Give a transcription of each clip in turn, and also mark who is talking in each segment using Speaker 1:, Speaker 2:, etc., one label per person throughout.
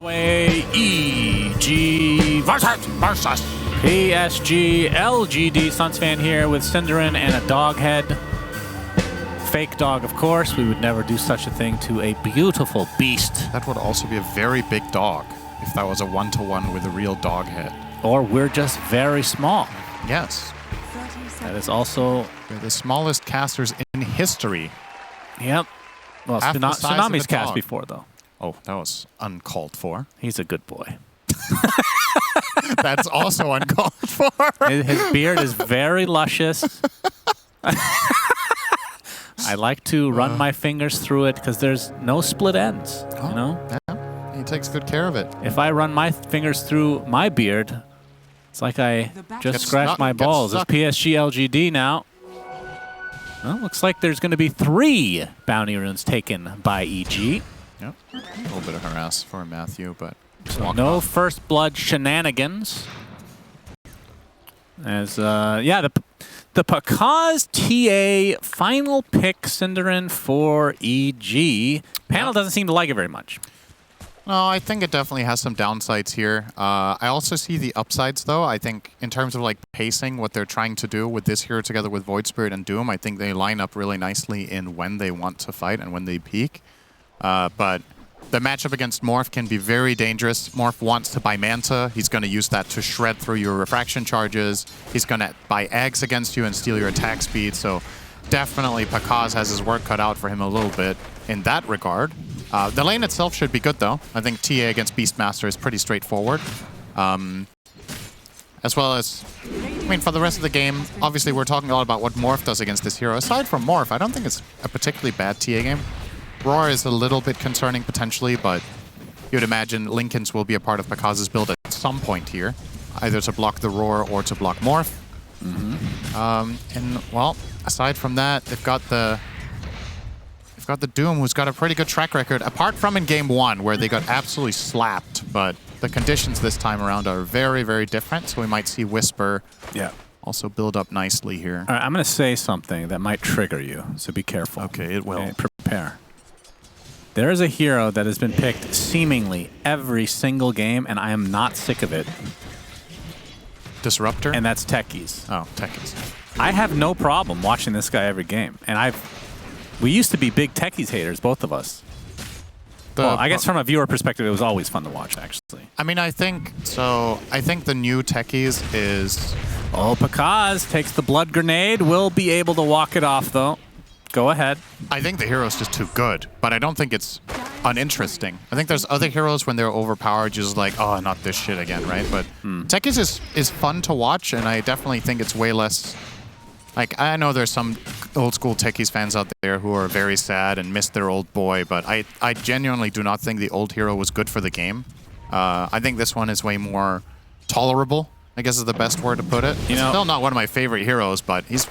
Speaker 1: EG versus PSG.LGD. Suns fan here with Cinderin and a dog head. Fake dog, of course. We would never do such a thing to a beautiful beast.
Speaker 2: That would also be a very big dog if that was a one-to-one with a real dog head.
Speaker 1: Or we're just very small.
Speaker 2: Yes.
Speaker 1: That is also...
Speaker 2: We're the smallest casters in history.
Speaker 1: Yep. Well, Tsunami's cast before, though.
Speaker 2: Oh, that was uncalled for.
Speaker 1: He's a good boy.
Speaker 2: That's also uncalled for.
Speaker 1: His beard is very luscious. I like to run my fingers through it because there's no split ends, you know?
Speaker 2: Yeah, he takes good care of it.
Speaker 1: If I run my fingers through my beard, it's like I just scratched my balls. It's PSG.LGD now. Well, looks like there's going to be 3 bounty runes taken by EG.
Speaker 2: Yep. A little bit of harass for Matthew, but
Speaker 1: so no first blood shenanigans. As yeah, the Pakaz TA final pick Cinderin for EG. Panel doesn't seem to like it very much.
Speaker 2: No, I think it definitely has some downsides here. I also see the upsides, though. I think in terms of like pacing, what they're trying to do with this hero together with Void Spirit and Doom, I think they line up really nicely in when they want to fight and when they peak. But the matchup against Morph can be very dangerous. Morph wants to buy Manta. He's going to use that to shred through your refraction charges. He's going to buy eggs against you and steal your attack speed. So definitely Pakaz has his work cut out for him a little bit in that regard. The lane itself should be good, though. I think TA against Beastmaster is pretty straightforward. As well as, I mean, for the rest of the game, obviously we're talking a lot about what Morph does against this hero. Aside from Morph, I don't think it's a particularly bad TA game. Roar is a little bit concerning potentially, but you'd imagine Linken's will be a part of Pakaz's build at some point here, either to block the Roar or to block Morph. And well, aside from that, they've got the Doom, who's got a pretty good track record, apart from in game 1 where they got absolutely slapped. But the conditions this time around are very, very different, so we might see Whisper also build up nicely here.
Speaker 1: All right, I'm going to say something that might trigger you, so be careful.
Speaker 2: Okay, it will.
Speaker 1: Okay, prepare. There is a hero that has been picked seemingly every single game, and I am not sick of it.
Speaker 2: Disruptor?
Speaker 1: And that's Techies.
Speaker 2: Oh, Techies.
Speaker 1: I have no problem watching this guy every game, and we used to be big Techies haters, both of us. Well, I guess from a viewer perspective, it was always fun to watch, actually.
Speaker 2: I mean, I think the new Techies is...
Speaker 1: Oh, Pakaz takes the blood grenade. Will be able to walk it off, though. Go ahead.
Speaker 2: I think the hero's just too good, but I don't think it's uninteresting. I think there's other heroes when they're overpowered, just like, oh, not this shit again, right? But Techies is fun to watch, and I definitely think it's way less... Like, I know there's some old school Techies fans out there who are very sad and miss their old boy, but I genuinely do not think the old hero was good for the game. I think this one is way more tolerable, I guess is the best word to put it. You know, still not one of my favorite heroes, but he's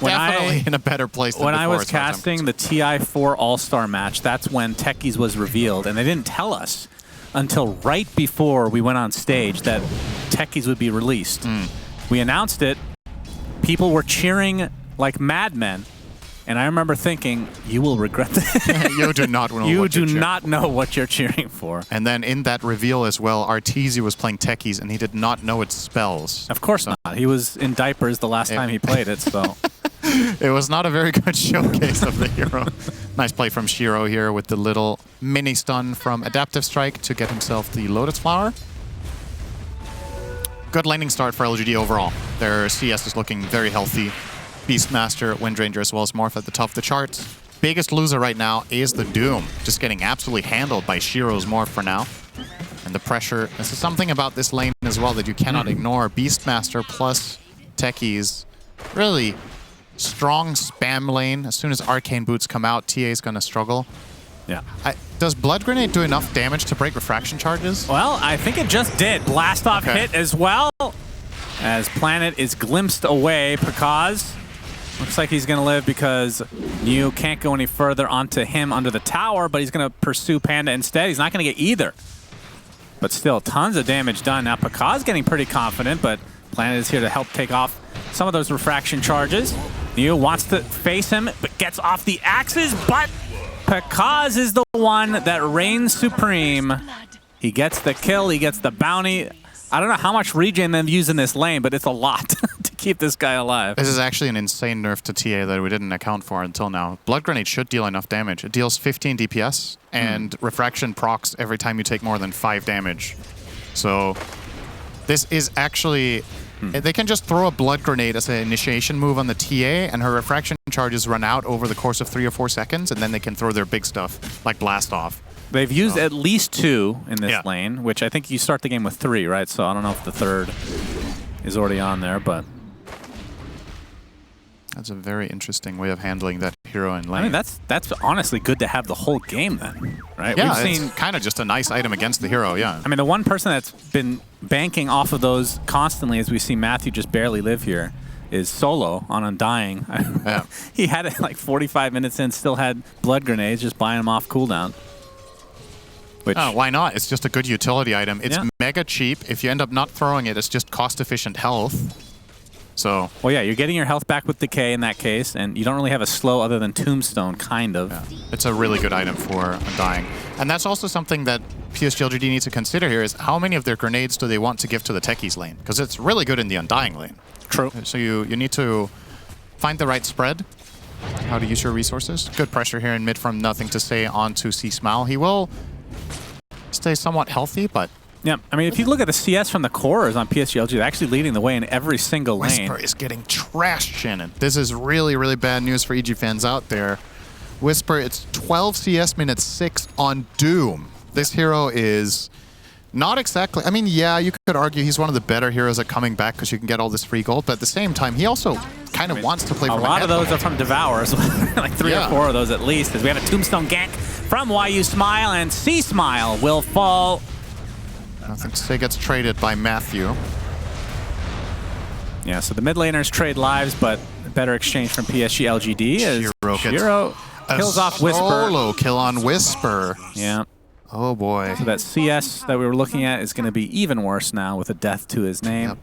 Speaker 2: definitely in a better place than before.
Speaker 1: When I was casting the TI4 All-Star match, that's when Techies was revealed, and they didn't tell us until right before we went on stage that Techies would be released. We announced it. People were cheering like madmen, and I remember thinking, "You will regret this.
Speaker 2: You do not know.
Speaker 1: You do not know what you're cheering for."
Speaker 2: And then in that reveal as well, Arteezy was playing Techies, and he did not know its spells.
Speaker 1: Of course not. He was in diapers the last time he played it, so
Speaker 2: it was not a very good showcase of the hero. Nice play from Shiro here with the little mini stun from Adaptive Strike to get himself the Lotus Flower. Good laning start for LGD overall. Their CS is looking very healthy. Beastmaster, Windranger, as well as Morph at the top of the charts. Biggest loser right now is the Doom, just getting absolutely handled by Shiro's Morph for now. And the pressure, this is something about this lane as well that you cannot ignore. Beastmaster plus Techies, really strong spam lane. As soon as Arcane Boots come out, TA is going to struggle.
Speaker 1: Yeah.
Speaker 2: Does Blood Grenade do enough damage to break refraction charges?
Speaker 1: Well, I think it just did. Blast off hit as well. As Planet is glimpsed away. Pakaz looks like he's going to live because Mew can't go any further onto him under the tower, but he's going to pursue Panda instead. He's not going to get either. But still, tons of damage done. Now, Pakaz getting pretty confident, but Planet is here to help take off some of those refraction charges. Mew wants to face him, but gets off the axes, but Pakaz is the one that reigns supreme He gets the kill. He gets the bounty. I don't know how much regen they've used in this lane, but it's a lot to keep this guy alive.
Speaker 2: This is actually an insane nerf to TA that we didn't account for until now. Blood Grenade should deal enough damage. It deals 15 DPS, and Refraction procs every time you take more than 5 damage. So this is actually... They can just throw a Blood Grenade as an initiation move on the TA, and her Refraction charges run out over the course of 3 or 4 seconds, and then they can throw their big stuff, like Blast Off.
Speaker 1: They've used at least 2 in this lane, which I think you start the game with 3, right? So I don't know if the 3rd is already on there, but...
Speaker 2: That's a very interesting way of handling that hero in lane.
Speaker 1: I mean, that's honestly good to have the whole game then, right?
Speaker 2: Yeah, it's kind of just a nice item against the hero, yeah.
Speaker 1: I mean, the one person that's been banking off of those constantly, as we see Matthew just barely live here, is Solo on Undying.
Speaker 2: Yeah.
Speaker 1: He had it like 45 minutes in, still had blood grenades, just buying them off cooldown. Which,
Speaker 2: why not? It's just a good utility item. It's mega cheap. If you end up not throwing it, it's just cost-efficient health. So,
Speaker 1: well, yeah, you're getting your health back with Decay in that case, and you don't really have a slow other than Tombstone, kind of.
Speaker 2: Yeah. It's a really good item for Undying. And that's also something that PSG.LGD needs to consider here is how many of their grenades do they want to give to the techies lane? Because it's really good in the Undying lane.
Speaker 1: True.
Speaker 2: So you need to find the right spread, how to use your resources. Good pressure here in mid from Nothing to Say onto C-Smile. He will stay somewhat healthy, but...
Speaker 1: Yeah, I mean, if you look at the CS from the cores on PSG.LGD, they're actually leading the way in every single lane.
Speaker 2: Whisper is getting trashed, Shannon. This is really, really bad news for EG fans out there. Whisper, it's 12 CS minutes 6 on Doom. This hero is not exactly... I mean, yeah, you could argue he's one of the better heroes at coming back because you can get all this free gold, but at the same time, he also kind of wants to play from
Speaker 1: a lot of those are from Devourers, like 3 or 4 of those at least, as we have a Tombstone gank from YU Smile, and C-Smile will fall.
Speaker 2: Nothing to Say gets traded by Matthew.
Speaker 1: Yeah, so the mid laners trade lives, but a better exchange from PSG.LGD as Shiro kills off Whisper.
Speaker 2: Solo kill on Whisper.
Speaker 1: Yeah.
Speaker 2: Oh boy.
Speaker 1: So that CS that we were looking at is going to be even worse now with a death to his name.
Speaker 2: Yep.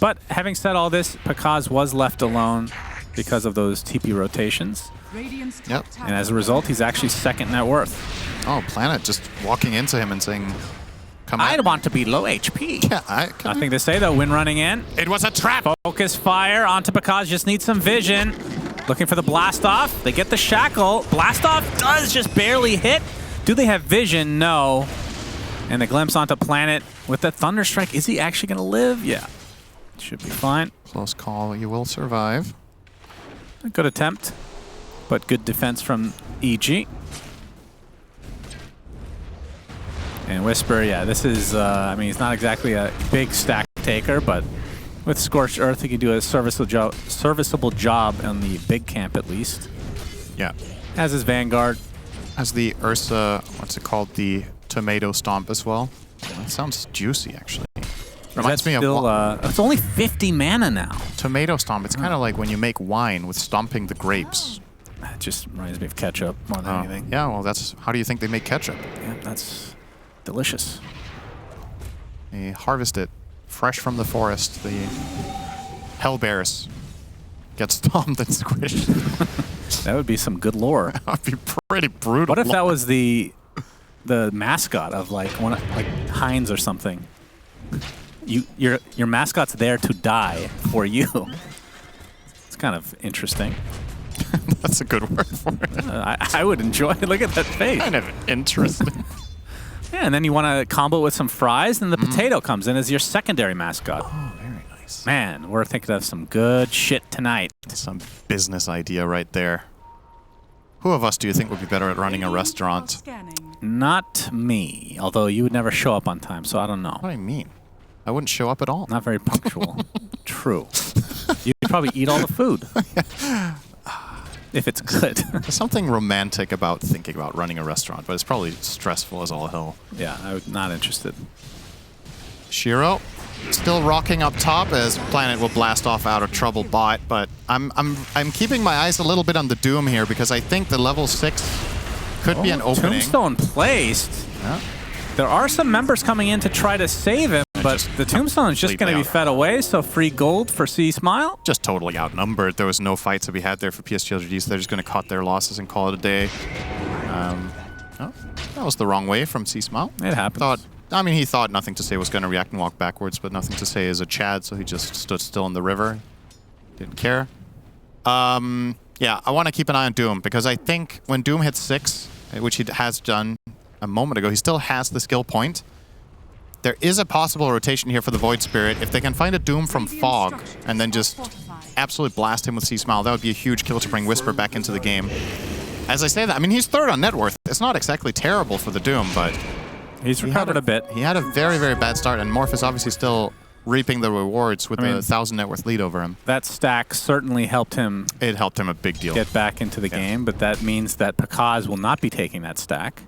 Speaker 1: But having said all this, Pakaz was left alone because of those TP rotations.
Speaker 2: Yep.
Speaker 1: And as a result, he's actually 2nd net worth.
Speaker 2: Oh, Planet just walking into him and saying, come
Speaker 1: I want to be low HP.
Speaker 2: Yeah,
Speaker 1: Nothing to say, though. Win running in.
Speaker 2: It was a trap.
Speaker 1: Focus fire onto Pakaz. Just needs some vision. Looking for the blast off. They get the shackle. Blast off does just barely hit. Do they have vision? No. And the glimpse onto Planet with the Thunderstrike. Is he actually going to live? Yeah. Should be fine.
Speaker 2: Close call. You will survive.
Speaker 1: A good attempt, but good defense from EG. And Whisper, yeah, this is, I mean, he's not exactly a big stack taker, but with Scorched Earth, he can do a serviceable job on the big camp at least.
Speaker 2: Yeah.
Speaker 1: Has his Vanguard.
Speaker 2: Has the Ursa, what's it called, the Tomato Stomp as well. That sounds juicy, actually. Reminds me of...
Speaker 1: it's only 50 mana now.
Speaker 2: Tomato Stomp, it's kind of like when you make wine with stomping the grapes.
Speaker 1: It just reminds me of ketchup more than anything.
Speaker 2: Yeah, well, that's... How do you think they make ketchup?
Speaker 1: Yeah, that's delicious.
Speaker 2: They harvest it fresh from the forest. The hell bears get stomped and squished.
Speaker 1: That would be some good lore.
Speaker 2: That would be pretty brutal.
Speaker 1: What if that was the mascot of like Heinz or something? Your mascot's there to die for you. It's kind of interesting.
Speaker 2: That's a good word for it.
Speaker 1: I would enjoy it. Look at that face.
Speaker 2: Kind of interesting.
Speaker 1: Yeah, and then you want to combo with some fries, and the potato comes in as your secondary mascot.
Speaker 2: Oh, very nice.
Speaker 1: Man, we're thinking of some good shit tonight.
Speaker 2: Some business idea right there. Who of us do you think would be better at running a restaurant?
Speaker 1: Not me, although you would never show up on time, so I don't know.
Speaker 2: What do you mean? I wouldn't show up at all.
Speaker 1: Not very punctual. True. You'd probably eat all the food. If it's good.
Speaker 2: There's something romantic about thinking about running a restaurant, but it's probably stressful as all hell.
Speaker 1: Yeah, I'm not interested.
Speaker 2: Shiro still rocking up top as Planet will blast off out of trouble bot, but I'm keeping my eyes a little bit on the Doom here because I think the level 6 could be an opening.
Speaker 1: Tombstone placed.
Speaker 2: Yeah.
Speaker 1: There are some members coming in to try to save him, but the Tombstone is just going to be fed away, so free gold for C-Smile.
Speaker 2: Just totally outnumbered. There was no fights to be had there for PSG.LGD, so they're just going to cut their losses and call it a day. Oh, that was the wrong way from C-Smile.
Speaker 1: It happens.
Speaker 2: Thought I mean, he thought Nothing to Say was going to react and walk backwards, but Nothing to Say is a Chad, so he just stood still in the river. Didn't care. Yeah, I want to keep an eye on Doom, because I think when Doom hits 6, which he has done a moment ago, he still has the skill point. There is a possible rotation here for the Void Spirit. If they can find a Doom from Fog and then just absolutely blast him with C-Smile, that would be a huge kill to bring Whisper back into the game. As I say that, I mean, he's 3rd on net worth. It's not exactly terrible for the Doom, but
Speaker 1: he's recovered a bit.
Speaker 2: He had a very, very bad start, and Morph is obviously still reaping the rewards with the 1,000 net worth lead over him.
Speaker 1: That stack certainly helped him.
Speaker 2: It helped him a big deal.
Speaker 1: Get back into the game, but that means that Pakaz will not be taking that stack.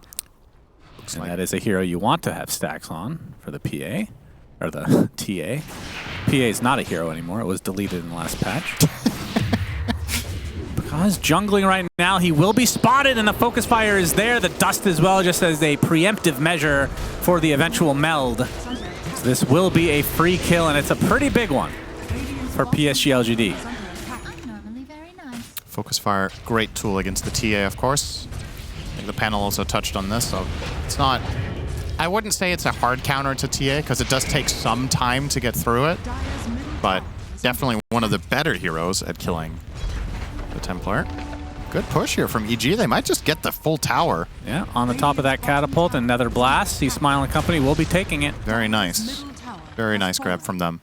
Speaker 1: And that is a hero you want to have stacks on for the PA, or the TA. PA is not a hero anymore. It was deleted in the last patch. Pakaz jungling right now. He will be spotted, and the focus fire is there. The dust as well, just as a preemptive measure for the eventual meld. So this will be a free kill, and it's a pretty big one for PSG.LGD.
Speaker 2: Focus fire, great tool against the TA, of course. I think the panel also touched on this, so it's not... I wouldn't say it's a hard counter to TA, because it does take some time to get through it, but definitely one of the better heroes at killing the Templar. Good push here from EG. They might just get the full tower.
Speaker 1: Yeah, on the top of that catapult, and Nether Blast. C-Smile and company will be taking it.
Speaker 2: Very nice. Very nice grab from them.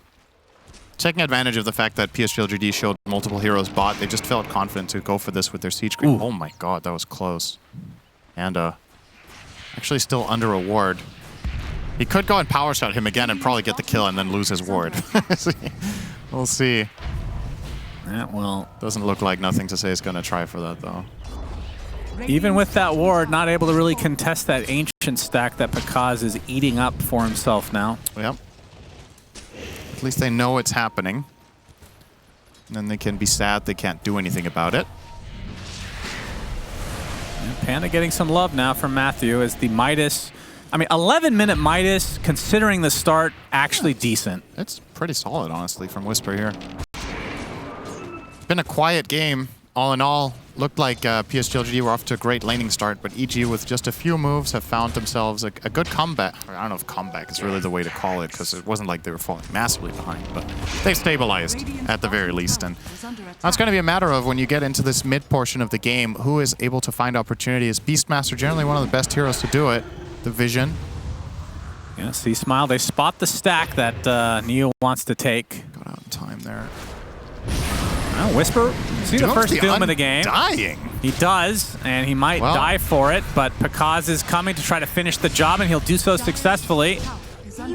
Speaker 2: Taking advantage of the fact that PSG.LGD showed multiple heroes bot, they just felt confident to go for this with their Siege Creep. Oh my god, that was close. And actually still under a ward. He could go and power shot him again and probably get the kill and then lose his ward. We'll see.
Speaker 1: Yeah, well,
Speaker 2: doesn't look like Nothing to Say is going to try for that, though.
Speaker 1: Even with that ward, not able to really contest that ancient stack that Pakaz is eating up for himself now.
Speaker 2: Yep. At least they know it's happening. And then they can be sad they can't do anything about it.
Speaker 1: Yeah, Panda getting some love now from Matthew as the Midas. I mean, 11-minute Midas, considering the start, actually decent.
Speaker 2: It's pretty solid, honestly, from Whisper here. Been a quiet game. All in all, looked like PSG.LGD were off to a great laning start, but EG with just a few moves have found themselves a good comeback. I don't know if comeback is really the way to call it, because it wasn't like they were falling massively behind, but they stabilized at the very least. And that's going to be a matter of when you get into this mid portion of the game, who is able to find opportunities. Beastmaster, generally one of the best heroes to do it. The vision.
Speaker 1: Yeah, C-Smile, they spot the stack that Neo wants to take.
Speaker 2: Got out in time there.
Speaker 1: Well, Whisper, see the first Doom of the game.
Speaker 2: Dying.
Speaker 1: He does, and he might die for it, but Pakaz is coming to try to finish the job, and he'll do so successfully.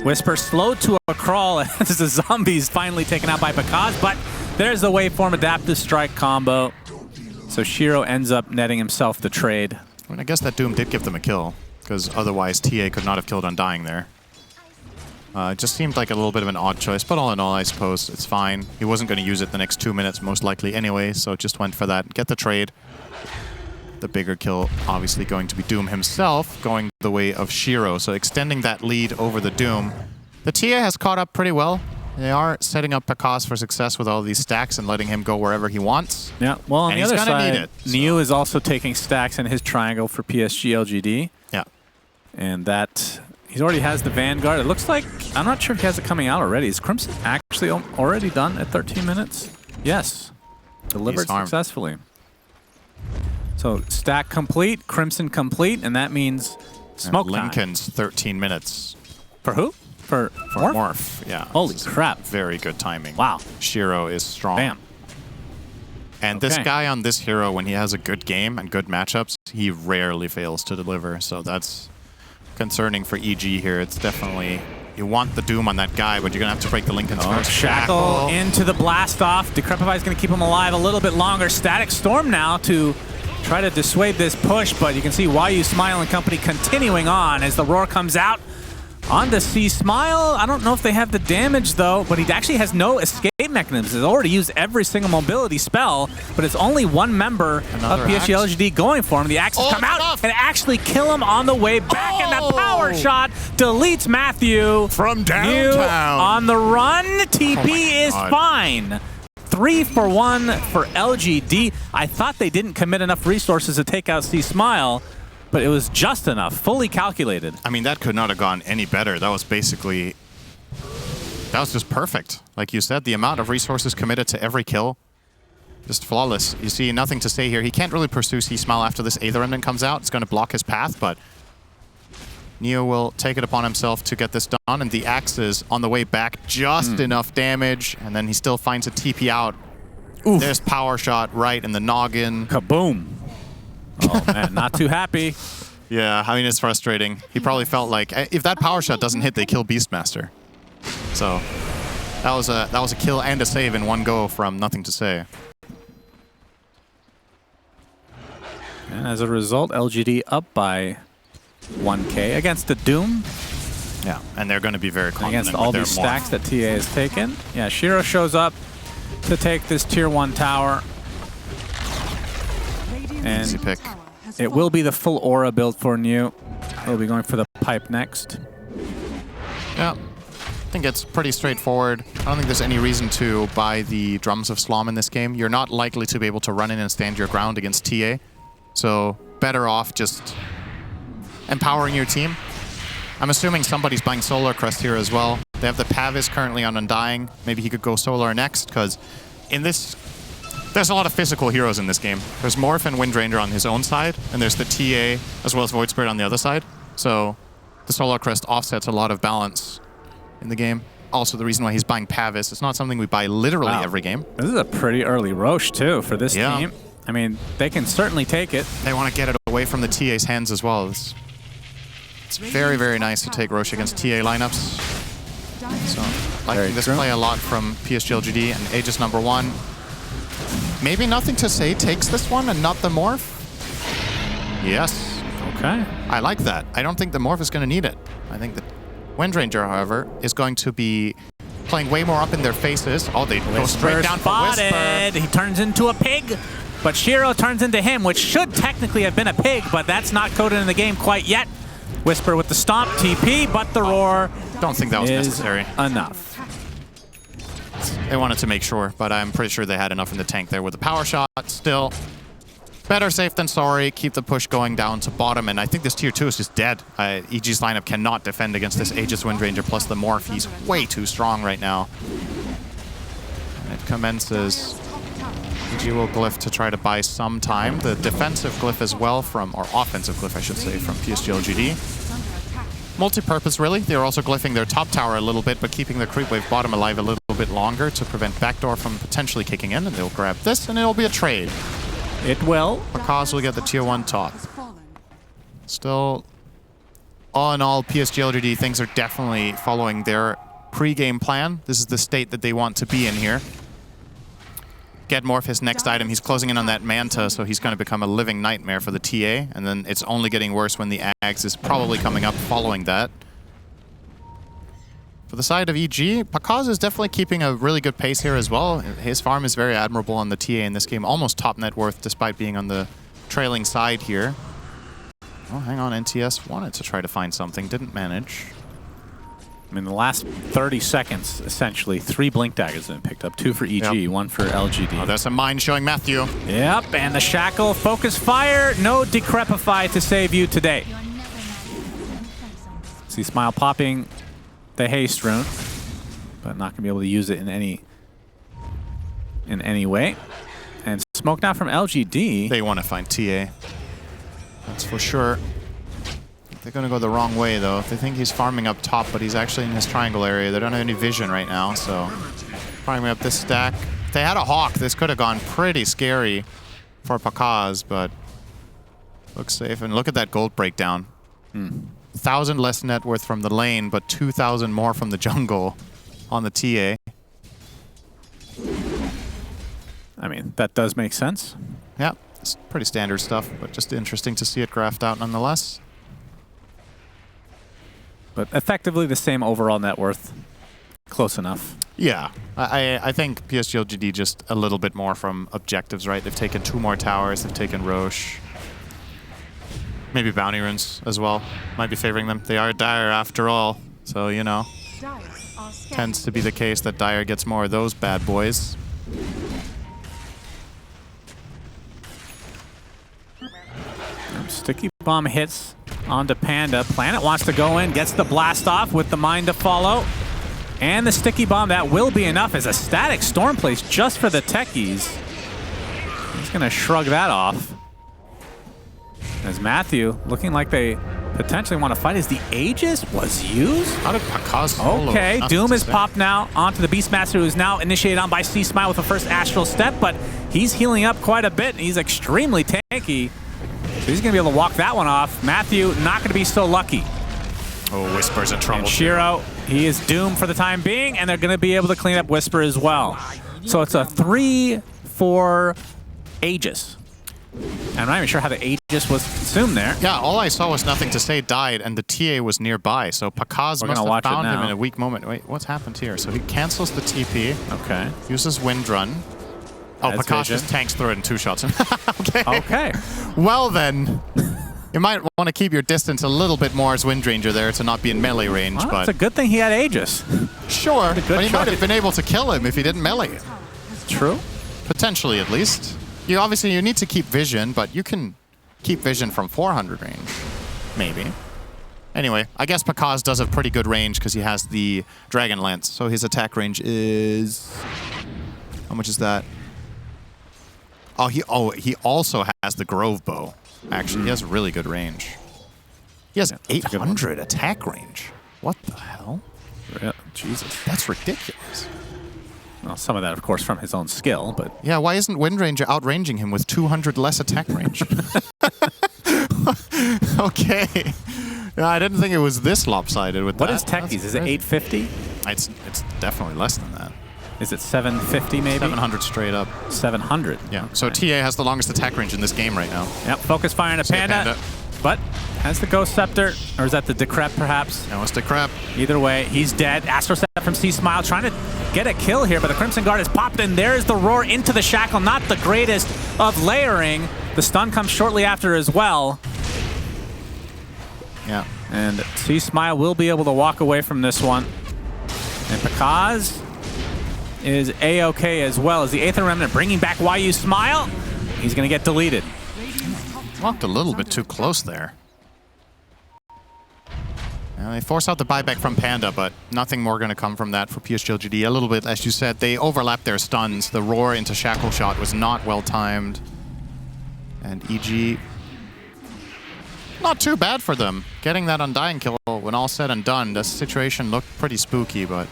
Speaker 1: Whisper slowed to a crawl as the zombie's finally taken out by Pakaz, but there's the waveform adaptive strike combo. So Shiro ends up netting himself the trade.
Speaker 2: I mean, I guess that Doom did give them a kill, because otherwise TA could not have killed Undying there. It just seemed like a little bit of an odd choice, but all in all, I suppose it's fine. He wasn't going to use it the next 2 minutes, most likely anyway, so just went for that. Get the trade. The bigger kill, obviously, going to be Doom himself, going the way of Shiro, so extending that lead over the Doom. The TA has caught up pretty well. They are setting up Pakaz for success with all these stacks and letting him go wherever he wants.
Speaker 1: Yeah, well, on the other side,
Speaker 2: need it,
Speaker 1: Niu is also taking stacks in his triangle for PSG.LGD.
Speaker 2: Yeah.
Speaker 1: And that... He already has the Vanguard. It looks like, I'm not sure if he has it coming out already. Is Crimson actually already done at 13 minutes? Yes. Delivered successfully. So stack complete, Crimson complete, and that means smoke time.
Speaker 2: Lincoln's 13 minutes.
Speaker 1: For who? For Morph?
Speaker 2: Morph, yeah.
Speaker 1: Holy crap.
Speaker 2: Very good timing.
Speaker 1: Wow.
Speaker 2: Shiro is strong.
Speaker 1: Bam.
Speaker 2: And this guy on this hero, when he has a good game and good matchups, he rarely fails to deliver. So that's concerning for EG here. It's definitely, you want the Doom on that guy, but you're going to have to break the Lincoln's first.
Speaker 1: Shackle into the blast off. Decrepify is going to keep him alive a little bit longer. Static Storm now to try to dissuade this push, but you can see YU Smile and company continuing on as the roar comes out. On the C-Smile, I don't know if they have the damage though, but he actually has no escape mechanisms. He's already used every single mobility spell, but it's only one member of PSG.LGD going for him. The axes come out and actually kill him on the way back, and that power shot deletes Matthew.
Speaker 2: From downtown.
Speaker 1: On the run, TP is fine. 3 for 1 for LGD. I thought they didn't commit enough resources to take out C-Smile. but it was just enough, fully calculated.
Speaker 2: I mean, that could not have gone any better. That was basically... That was just perfect. Like you said, the amount of resources committed to every kill, just flawless. You see, nothing to say here. He can't really pursue C-Smile after this Aether Remnant comes out. It's going to block his path, but Neo will take it upon himself to get this done, and the Axe is on the way back, just enough damage, and then he still finds a TP out. Oof. There's power shot right in the noggin.
Speaker 1: Kaboom. Oh, man, not too happy.
Speaker 2: Yeah, I mean, it's frustrating. He probably felt like, if that power shot doesn't hit, they kill Beastmaster. So that was a kill and a save in one go from nothing to say.
Speaker 1: And as a result, LGD up by 1K against the Doom.
Speaker 2: Yeah, and they're going to be very confident
Speaker 1: against all
Speaker 2: with
Speaker 1: these stacks that TA has taken. Yeah, Shiro shows up to take this tier 1 tower. And
Speaker 2: easy pick.
Speaker 1: It will be the full aura build for New. We'll be going for the pipe next.
Speaker 2: Yeah. I think it's pretty straightforward. I don't think there's any reason to buy the Drums of Slom in this game. You're not likely to be able to run in and stand your ground against TA. So better off just empowering your team. I'm assuming somebody's buying Solar Crest here as well. They have the Pavis currently on Undying. Maybe he could go Solar next, because in this, there's a lot of physical heroes in this game. There's Morph and Windranger on his own side, and there's the TA as well as Void Spirit on the other side. So the Solar Crest offsets a lot of balance in the game. Also, the reason why he's buying Pavis, it's not something we buy literally every game.
Speaker 1: This is a pretty early Roche, too, for this team. I mean, they can certainly take it.
Speaker 2: They want to get it away from the TA's hands as well. It's very, very nice to take Roche against TA lineups. So, liking this play a lot from PSG.LGD and Aegis #1. Maybe Nothing to Say takes this one and not the Morph? Yes.
Speaker 1: Okay.
Speaker 2: I like that. I don't think the Morph is going to need it. I think that Windranger, however, is going to be playing way more up in their faces. Oh, they go straight down for Whisper.
Speaker 1: He turns into a pig, but Shiro turns into him, which should technically have been a pig, but that's not coded in the game quite yet. Whisper with the stomp, TP, but the roar.
Speaker 2: Don't think that was necessary.
Speaker 1: Enough.
Speaker 2: They wanted to make sure, but I'm pretty sure they had enough in the tank there with the power shot. Still, better safe than sorry. Keep the push going down to bottom, and I think this tier 2 is just dead. EG's lineup cannot defend against this Aegis Windranger plus the Morph. He's way too strong right now. And it commences. EG will glyph to try to buy some time. The defensive glyph as well from, or offensive glyph I should say, from PSG.LGD. Multi-purpose really. They're also glyphing their top tower a little bit, but keeping the creep wave bottom alive a little bit longer to prevent backdoor from potentially kicking in, and they'll grab this, and it'll be a trade.
Speaker 1: It will.
Speaker 2: Because will get the tier 1 top. Still, all in all, PSG.LGD, things are definitely following their pre-game plan. This is the state that they want to be in here. Get Morph his next item. He's closing in on that Manta, so he's going to become a living nightmare for the TA, and then it's only getting worse when the Ags is probably coming up following that. For the side of EG, Pakaz is definitely keeping a really good pace here as well. His farm is very admirable on the TA in this game, almost top net worth despite being on the trailing side here. Oh, hang on, NTS wanted to try to find something, didn't manage.
Speaker 1: I mean, the last 30 seconds, essentially, 3 Blink Daggers have been picked up. 2 for EG, 1 for LGD.
Speaker 2: Oh, there's a mine showing Matthew.
Speaker 1: Yep, and the Shackle, focus fire, no Decrepify to save you today. See Smile popping the Haste Rune, but not going to be able to use it in any way. And Smoke now from LGD.
Speaker 2: They want to find TA. That's for sure. They're going to go the wrong way, though. They think he's farming up top, but he's actually in his triangle area. They don't have any vision right now, so farming up this stack. If they had a Hawk, this could have gone pretty scary for Pakaz, but looks safe. And look at that gold breakdown. 1,000 less net worth from the lane, but 2,000 more from the jungle on the TA.
Speaker 1: I mean, that does make sense.
Speaker 2: Yeah, it's pretty standard stuff, but just interesting to see it graphed out nonetheless.
Speaker 1: But effectively the same overall net worth. Close enough.
Speaker 2: Yeah, I think PSG.LGD just a little bit more from objectives, right? They've taken 2 more towers, they've taken Roche. Maybe Bounty Runes as well. Might be favoring them. They are Dire after all, so you know. Tends to be the case that Dire gets more of those bad boys.
Speaker 1: Sticky bomb hits onto Panda. Planet wants to go in, gets the blast off with the mine to follow. And the sticky bomb, that will be enough as a static storm place just for the techies. He's going to shrug that off. As Matthew, looking like they potentially want to fight as the Aegis was used.
Speaker 2: How did Pakaz
Speaker 1: Okay, Doom is popped now onto the Beastmaster, who is now initiated on by C-Smile with the first Astral Step, but he's healing up quite a bit. He's extremely tanky. So he's going to be able to walk that one off. Matthew not going to be so lucky.
Speaker 2: Oh, Whisper's in trouble.
Speaker 1: And Shiro, he is doomed for the time being, and they're going to be able to clean up Whisper as well. So it's a 3-4 Aegis. I'm not even sure how the Aegis was consumed there.
Speaker 2: Yeah, all I saw was Nothing to Say died, and the TA was nearby, so Pakaz must have found him in a weak moment. Wait, what's happened here? So he cancels the TP.
Speaker 1: Okay.
Speaker 2: Uses Wind Run. Oh, Pakaz just tanks through it in 2 shots. Okay.
Speaker 1: Okay.
Speaker 2: Well then, you might want to keep your distance a little bit more as Wind Ranger there to not be in melee range.
Speaker 1: Well,
Speaker 2: but
Speaker 1: it's a good thing he had Aegis.
Speaker 2: Sure, but he might have been able to kill him if he didn't melee him.
Speaker 1: True.
Speaker 2: Potentially, at least. You need to keep vision, but you can keep vision from 400 range. Maybe. Anyway, I guess Pakaz does have pretty good range because he has the Dragon Lance. So his attack range is... How much is that? Oh, he also has the Grove Bow. Actually, he has really good range. He has 800 attack range. What the hell?
Speaker 1: Yeah, Jesus.
Speaker 2: That's ridiculous.
Speaker 1: Well, some of that, of course, from his own skill, but...
Speaker 2: Yeah, why isn't Wind Ranger outranging him with 200 less attack range? Okay. Yeah, I didn't think it was this lopsided with that.
Speaker 1: What is Techies? Is it 850?
Speaker 2: It's definitely less than that.
Speaker 1: Is it 750 maybe?
Speaker 2: 700 straight up.
Speaker 1: 700.
Speaker 2: Yeah. Okay. So TA has the longest attack range in this game right now.
Speaker 1: Yep. Focus fire on a Panda. But has the Ghost Scepter, or is that the Decrep perhaps?
Speaker 2: No, it's Decrep.
Speaker 1: Either way, he's dead. Astro Step from C-Smile trying to get a kill here, but the Crimson Guard is popped, and there's the roar into the Shackle. Not the greatest of layering. The stun comes shortly after as well.
Speaker 2: Yeah.
Speaker 1: And C-Smile will be able to walk away from this one. And Pakaz is A-OK as well as the Aether Remnant bringing back YU Smile. He's going to get deleted.
Speaker 2: Walked a little bit too close there. They force out the buyback from Panda, but nothing more going to come from that for PSG.LGD. A little bit, as you said, they overlapped their stuns. The roar into Shackle Shot was not well timed. And EG, not too bad for them. Getting that Undying kill when all said and done, the situation looked pretty spooky, but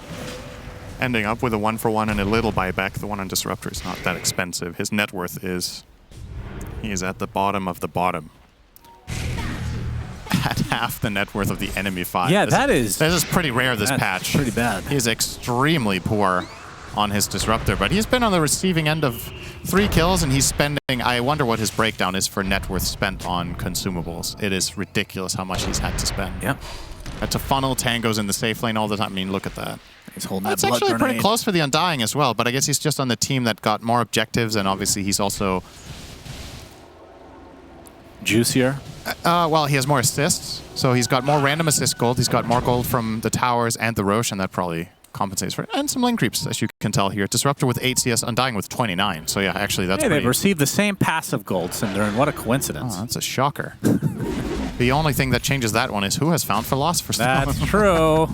Speaker 2: ending up with a 1-for-1 and a little buyback. The one on Disruptor is not that expensive. His net worth is... He is at the bottom of the bottom. At half the net worth of the enemy 5.
Speaker 1: Yeah,
Speaker 2: This is pretty rare this patch.
Speaker 1: Pretty bad.
Speaker 2: He's extremely poor on his Disruptor, but he's been on the receiving end of 3 kills, and he's spending... I wonder what his breakdown is for net worth spent on consumables. It is ridiculous how much he's had to spend.
Speaker 1: Yep.
Speaker 2: Had to funnel tangos in the safe lane all the time. I mean, look at that.
Speaker 1: He's holding that
Speaker 2: It's
Speaker 1: blood
Speaker 2: actually
Speaker 1: grenade.
Speaker 2: pretty close for the Undying as well, but I guess he's just on the team that got more objectives, and obviously he's also...
Speaker 1: Juicier?
Speaker 2: Well, he has more assists, so he's got more random assist gold. He's got more gold from the towers and the Roche, and that probably compensates for it. And some lane creeps, as you can tell here. Disruptor with 8 CS, Undying with 29. So yeah, actually that's
Speaker 1: they've received the same passive gold, Cinder, and what a coincidence.
Speaker 2: Oh, that's a shocker. The only thing that changes that one is who has found Philosopher's Stone.
Speaker 1: That's true.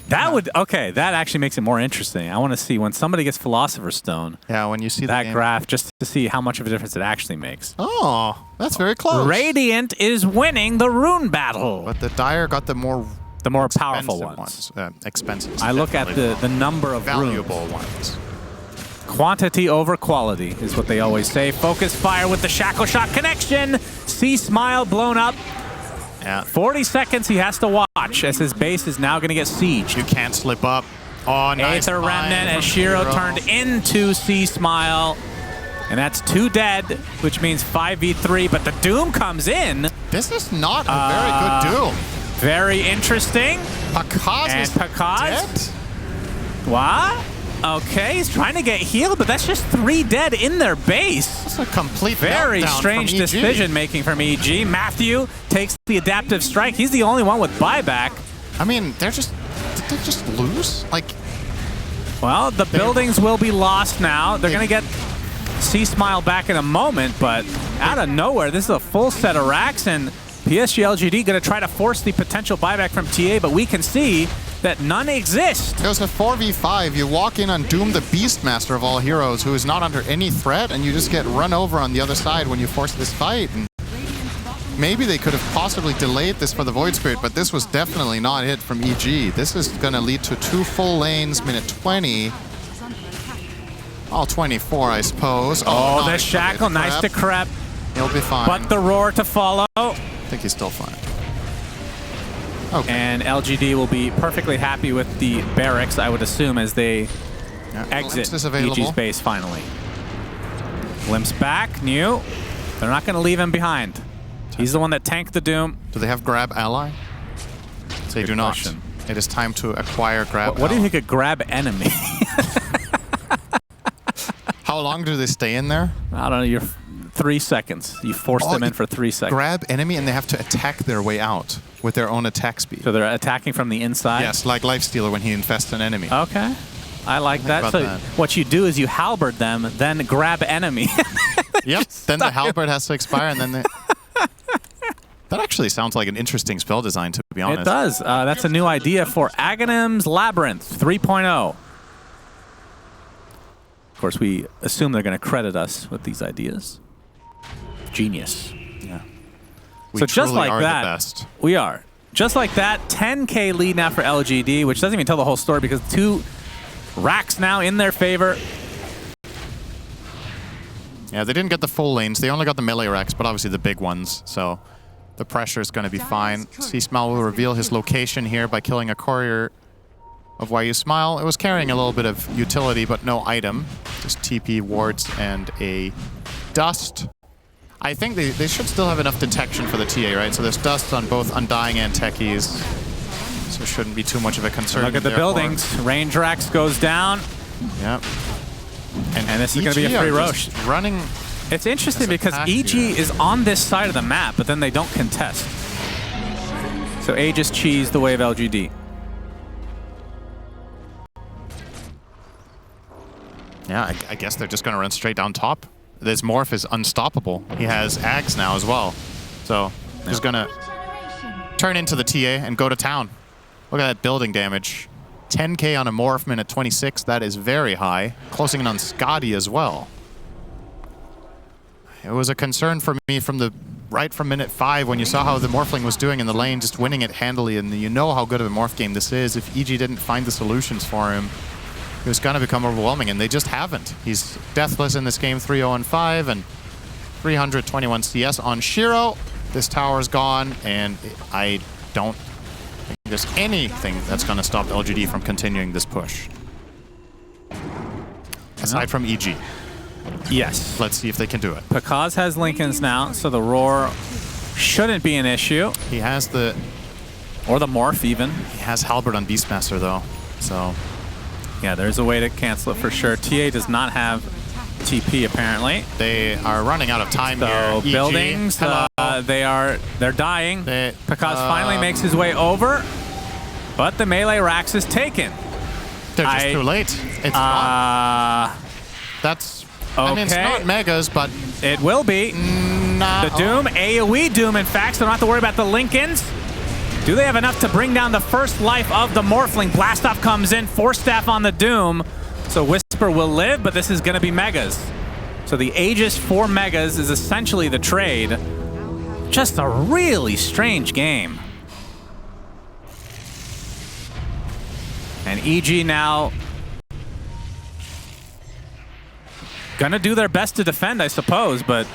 Speaker 1: That would, okay, that actually makes it more interesting. I want to see when somebody gets Philosopher's Stone.
Speaker 2: Yeah, when you see
Speaker 1: that graph, just to see how much of a difference it actually makes.
Speaker 2: Oh, that's very close.
Speaker 1: Radiant is winning the rune battle.
Speaker 2: But the Dire got the more
Speaker 1: powerful ones.
Speaker 2: Expensive.
Speaker 1: I look at the number of
Speaker 2: valuable
Speaker 1: runes.
Speaker 2: ones.
Speaker 1: Quantity over quality is what they always say. Focus fire with the Shackle Shot connection. C-Smile blown up.
Speaker 2: Yeah.
Speaker 1: 40 seconds he has to watch as his base is now going to get sieged.
Speaker 2: You can't slip up. Oh, nice.
Speaker 1: Aether Remnant as Shiro turned into C-Smile. And that's 2 dead, which means 5v3, but the Doom comes in.
Speaker 2: This is not a very good Doom.
Speaker 1: Very interesting.
Speaker 2: Pakaz is dead?
Speaker 1: What? Okay, he's trying to get healed, but that's just 3 dead in their base.
Speaker 2: That's a complete
Speaker 1: very strange decision-making from EG. Matthew takes the adaptive strike. He's the only one with buyback.
Speaker 2: I mean, did they just lose? Like,
Speaker 1: well, the buildings will be lost now. They're going to get see Smile back in a moment, but out of nowhere, this is a full set of racks, and PSG.LGD going to try to force the potential buyback from TA, but we can see that none exist.
Speaker 2: It was a 4v5. You walk in on Doom, the Beastmaster of all heroes, who is not under any threat, and you just get run over on the other side when you force this fight. And maybe they could have possibly delayed this for the Void Spirit, but this was definitely not it from EG. This is going to lead to 2 full lanes, minute 20. All 24, I suppose.
Speaker 1: Oh, the Shackle, nice to Crep.
Speaker 2: He'll be fine.
Speaker 1: But the Roar to follow.
Speaker 2: I think he's still fine. Okay.
Speaker 1: And LGD will be perfectly happy with the barracks, I would assume, as they exit EG's base finally. Glimpse back, New. They're not going to leave him behind. He's the one that tanked the Doom.
Speaker 2: Do they have Grab Ally? They do not. It is time to acquire Grab
Speaker 1: What do you think of Grab Enemy?
Speaker 2: How long do they stay in there?
Speaker 1: I don't know. You're 3 seconds. You force them in for 3 seconds.
Speaker 2: Grab enemy and they have to attack their way out with their own attack speed.
Speaker 1: So they're attacking from the inside?
Speaker 2: Yes, like Lifestealer when he infests an enemy.
Speaker 1: Okay. I like that. So what you do is you halberd them, then grab enemy.
Speaker 2: Yep. Then the halberd has to expire and then they... That actually sounds like an interesting spell design, to be honest.
Speaker 1: It does. That's a new idea for Aghanim's Labyrinth 3.0. Of course, we assume they're going to credit us with these ideas. Genius.
Speaker 2: Yeah.
Speaker 1: So just like that,
Speaker 2: the best.
Speaker 1: We are. Just like that, 10K lead now for LGD, which doesn't even tell the whole story because 2 racks now in their favor.
Speaker 2: Yeah, they didn't get the full lanes. They only got the melee racks, but obviously the big ones. So the pressure is going to be fine. C-Smile will reveal his location here by killing a courier of Why You Smile. It was carrying a little bit of utility, but no item. Just TP, wards, and a dust. I think they should still have enough detection for the TA, right? So there's dust on both Undying and Techies. So it shouldn't be too much of a concern.
Speaker 1: Look at the buildings. Range racks goes down.
Speaker 2: Yep.
Speaker 1: And this is going to be a free Roche.
Speaker 2: Running.
Speaker 1: It's interesting because EG is on this side of the map, but then they don't contest. So A just cheesed the way of LGD.
Speaker 2: Yeah, I guess they're just going to run straight down top. This Morph is unstoppable. He has Ags now as well. So he's going to turn into the TA and go to town. Look at that building damage. 10K on a Morph, minute 26. That is very high. Closing in on Scotty as well. It was a concern for me from right from minute 5 when you saw how the Morphling was doing in the lane, just winning it handily, and you know how good of a Morph game this is. If EG didn't find the solutions for him, it was going to become overwhelming, and they just haven't. He's deathless in this game, 3-0-5, and 321 CS on Shiro. This tower's gone, and I don't think there's anything that's going to stop LGD from continuing this push. Aside from EG.
Speaker 1: Yes.
Speaker 2: Let's see if they can do it.
Speaker 1: Pakaz has Lincolns now, so the Roar shouldn't be an issue.
Speaker 2: He has the...
Speaker 1: Or the Morph, even.
Speaker 2: He has Halberd on Beastmaster, though, so...
Speaker 1: Yeah, there's a way to cancel it for sure. TA does not have TP, apparently.
Speaker 2: They are running out of time here.
Speaker 1: So buildings, they're dying. Pakaz finally makes his way over, but the melee racks is taken.
Speaker 2: They're just too late. It's not. That's... Okay. I mean, it's not Megas, but...
Speaker 1: It will be. The Doom, AoE Doom, in fact, so don't have to worry about the Lincolns. Do they have enough to bring down the first life of the Morphling? Blastoff comes in, Force Staff on the Doom. So Whisper will live, but this is going to be Megas. So the Aegis for Megas is essentially the trade. Just a really strange game. And EG now gonna do their best to defend, I suppose, but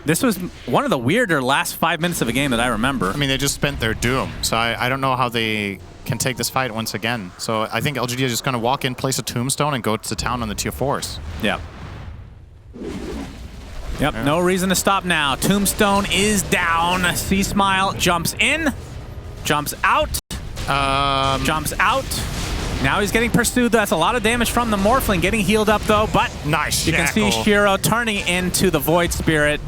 Speaker 1: this was one of the weirder last 5 minutes of a game that I remember.
Speaker 2: I mean, they just spent their Doom, so I don't know how they can take this fight once again. So I think LGD is just going to walk in, place a Tombstone, and go to town on the tier 4s.
Speaker 1: Yep. Yep, no reason to stop now. Tombstone is down. C-Smile jumps in, jumps out, jumps out. Now he's getting pursued. That's a lot of damage from the Morphling. Getting healed up, though, but
Speaker 2: nice
Speaker 1: you can see Shiro turning into the Void Spirit.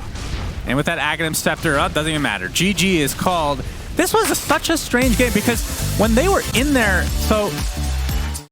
Speaker 1: And with that Aghanim Scepter up, doesn't even matter. GG is called. This was such a strange game because when they were in there, so